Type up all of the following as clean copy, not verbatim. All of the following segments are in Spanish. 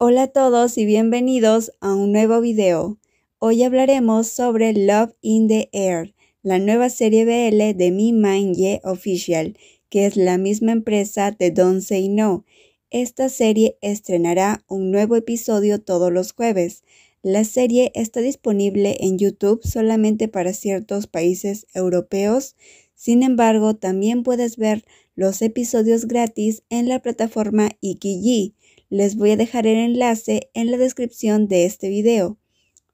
Hola a todos y bienvenidos a un nuevo video. Hoy hablaremos sobre Love in the Air, la nueva serie BL de Mi Mind Ye Official, que es la misma empresa de Don't Say No. Esta serie estrenará un nuevo episodio todos los jueves. La serie está disponible en YouTube solamente para ciertos países europeos. Sin embargo, también puedes ver los episodios gratis en la plataforma Ikiji. Les voy a dejar el enlace en la descripción de este video.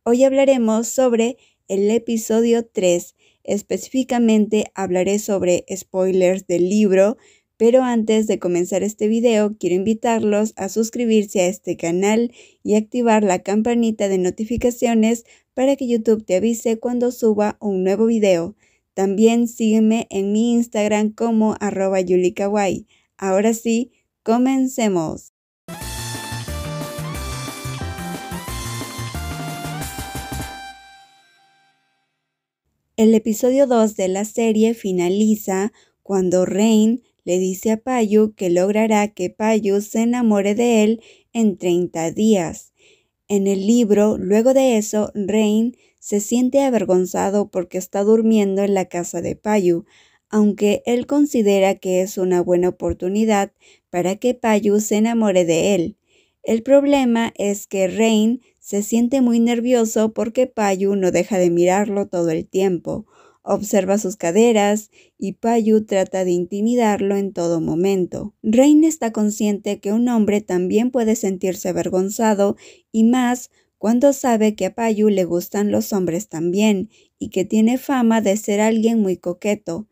Hoy hablaremos sobre el episodio 3. Específicamente hablaré sobre spoilers del libro, pero antes de comenzar este video quiero invitarlos a suscribirse a este canal y activar la campanita de notificaciones para que YouTube te avise cuando suba un nuevo video. También sígueme en mi Instagram como @yulikawaii. Ahora sí, comencemos. El episodio 2 de la serie finaliza cuando Rain le dice a Payu que logrará que Payu se enamore de él en 30 días. En el libro, luego de eso, Rain se siente avergonzado porque está durmiendo en la casa de Payu, aunque él considera que es una buena oportunidad para que Payu se enamore de él. El problema es que Rain se siente muy nervioso porque Payu no deja de mirarlo todo el tiempo. Observa sus caderas y Payu trata de intimidarlo en todo momento. Rain está consciente que un hombre también puede sentirse avergonzado y más cuando sabe que a Payu le gustan los hombres también y que tiene fama de ser alguien muy coqueto.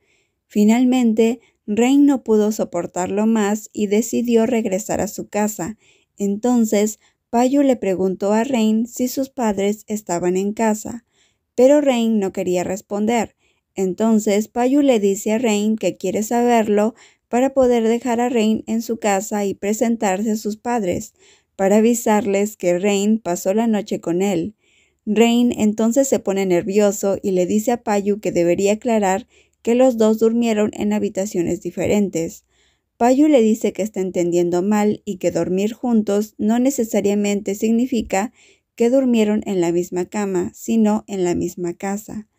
Finalmente, Rain no pudo soportarlo más y decidió regresar a su casa. Entonces, Payu le preguntó a Rain si sus padres estaban en casa, pero Rain no quería responder. Entonces, Payu le dice a Rain que quiere saberlo para poder dejar a Rain en su casa y presentarse a sus padres, para avisarles que Rain pasó la noche con él. Rain entonces se pone nervioso y le dice a Payu que debería aclarar que los dos durmieron en habitaciones diferentes. Payu le dice que está entendiendo mal y que dormir juntos no necesariamente significa que durmieron en la misma cama, sino en la misma casa.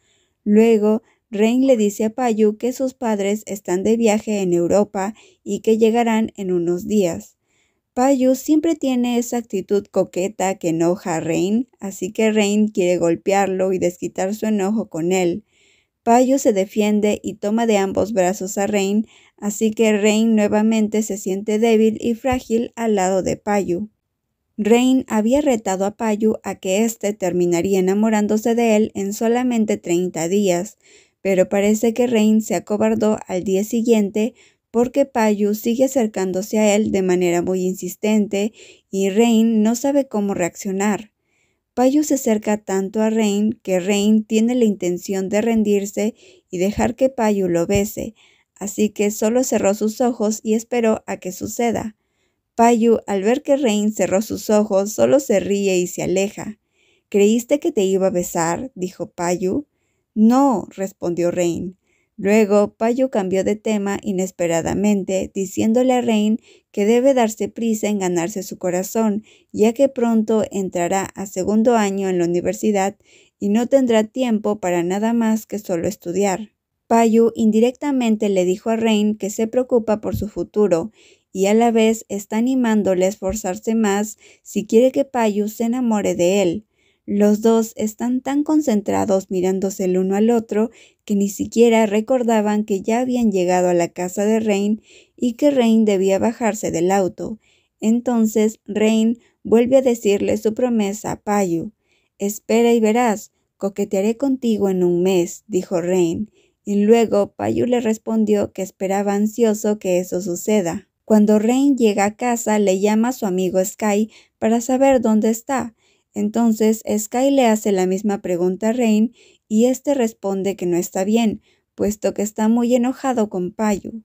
Luego, Rain le dice a Payu que sus padres están de viaje en Europa y que llegarán en unos días. Payu siempre tiene esa actitud coqueta que enoja a Rain, así que Rain quiere golpearlo y desquitar su enojo con él. Payu se defiende y toma de ambos brazos a Rain, así que Rain nuevamente se siente débil y frágil al lado de Payu. Rain había retado a Payu a que éste terminaría enamorándose de él en solamente 30 días, pero parece que Rain se acobardó al día siguiente porque Payu sigue acercándose a él de manera muy insistente y Rain no sabe cómo reaccionar. Payu se acerca tanto a Rain que Rain tiene la intención de rendirse y dejar que Payu lo bese, así que solo cerró sus ojos y esperó a que suceda. Payu, al ver que Rain cerró sus ojos, solo se ríe y se aleja. ¿Creíste que te iba a besar?, dijo Payu. No, respondió Rain. Luego, Payu cambió de tema inesperadamente, diciéndole a Rain que debe darse prisa en ganarse su corazón, ya que pronto entrará a segundo año en la universidad y no tendrá tiempo para nada más que solo estudiar. Payu indirectamente le dijo a Rain que se preocupa por su futuro y a la vez está animándole a esforzarse más si quiere que Payu se enamore de él. Los dos están tan concentrados mirándose el uno al otro que ni siquiera recordaban que ya habían llegado a la casa de Rain y que Rain debía bajarse del auto. Entonces Rain vuelve a decirle su promesa a Payu. «Espera y verás, coquetearé contigo en un mes», dijo Rain, y luego Payu le respondió que esperaba ansioso que eso suceda. Cuando Rain llega a casa, le llama a su amigo Sky para saber dónde está. Entonces Sky le hace la misma pregunta a Rain y este responde que no está bien, puesto que está muy enojado con Payu.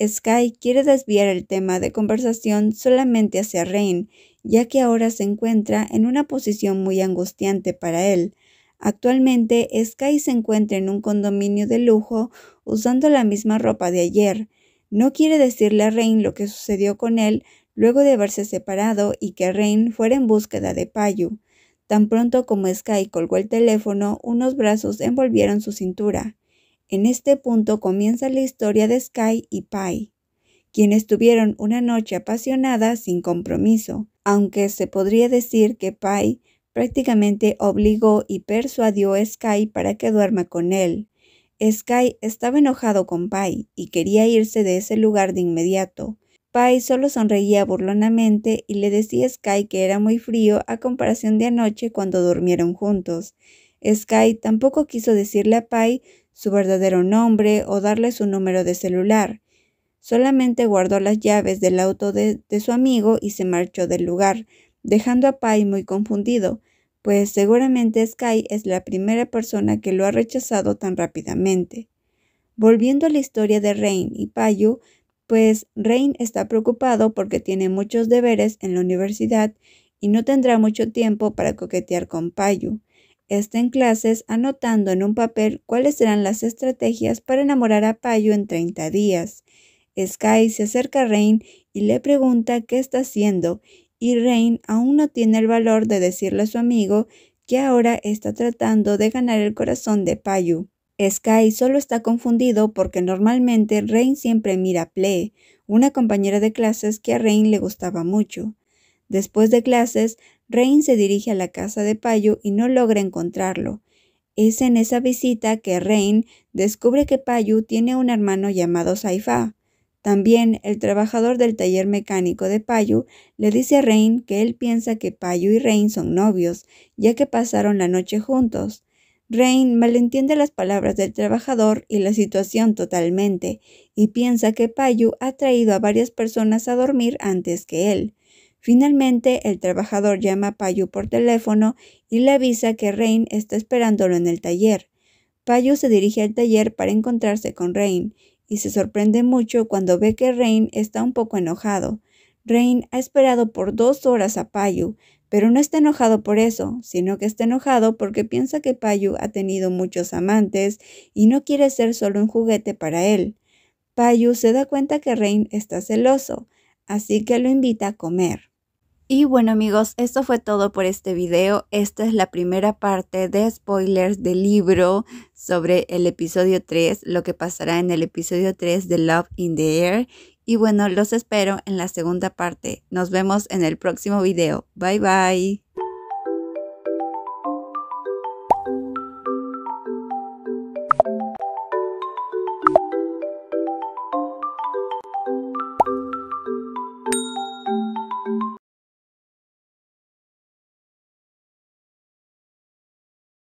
Sky quiere desviar el tema de conversación solamente hacia Rain, ya que ahora se encuentra en una posición muy angustiante para él. Actualmente, Sky se encuentra en un condominio de lujo usando la misma ropa de ayer. No quiere decirle a Rain lo que sucedió con él luego de haberse separado y que Rain fuera en búsqueda de Payu. Tan pronto como Sky colgó el teléfono, unos brazos envolvieron su cintura. En este punto comienza la historia de Sky y Pai, quienes tuvieron una noche apasionada sin compromiso, aunque se podría decir que Pai prácticamente obligó y persuadió a Sky para que duerma con él. Sky estaba enojado con Pai y quería irse de ese lugar de inmediato. Pai solo sonreía burlonamente y le decía a Sky que era muy frío a comparación de anoche cuando durmieron juntos. Sky tampoco quiso decirle a Pai su verdadero nombre o darle su número de celular. Solamente guardó las llaves del auto de su amigo y se marchó del lugar, dejando a Pai muy confundido, pues seguramente Sky es la primera persona que lo ha rechazado tan rápidamente. Volviendo a la historia de Rain y Payu, pues Rain está preocupado porque tiene muchos deberes en la universidad y no tendrá mucho tiempo para coquetear con Payu. Está en clases anotando en un papel cuáles serán las estrategias para enamorar a Payu en 30 días. Sky se acerca a Rain y le pregunta qué está haciendo, y Rain aún no tiene el valor de decirle a su amigo que ahora está tratando de ganar el corazón de Payu. Sky solo está confundido porque normalmente Rain siempre mira a Plee, una compañera de clases que a Rain le gustaba mucho. Después de clases, Rain se dirige a la casa de Payu y no logra encontrarlo. Es en esa visita que Rain descubre que Payu tiene un hermano llamado Saifa. También el trabajador del taller mecánico de Payu le dice a Rain que él piensa que Payu y Rain son novios, ya que pasaron la noche juntos. Rain malentiende las palabras del trabajador y la situación totalmente, y piensa que Payu ha traído a varias personas a dormir antes que él. Finalmente, el trabajador llama a Payu por teléfono y le avisa que Rain está esperándolo en el taller. Payu se dirige al taller para encontrarse con Rain, y se sorprende mucho cuando ve que Rain está un poco enojado. Rain ha esperado por 2 horas a Payu, pero no está enojado por eso, sino que está enojado porque piensa que Payu ha tenido muchos amantes y no quiere ser solo un juguete para él. Payu se da cuenta que Rain está celoso, así que lo invita a comer. Y bueno amigos, esto fue todo por este video. Esta es la primera parte de spoilers del libro sobre el episodio 3, lo que pasará en el episodio 3 de Love in the Air. Y bueno, los espero en la segunda parte. Nos vemos en el próximo video. Bye bye.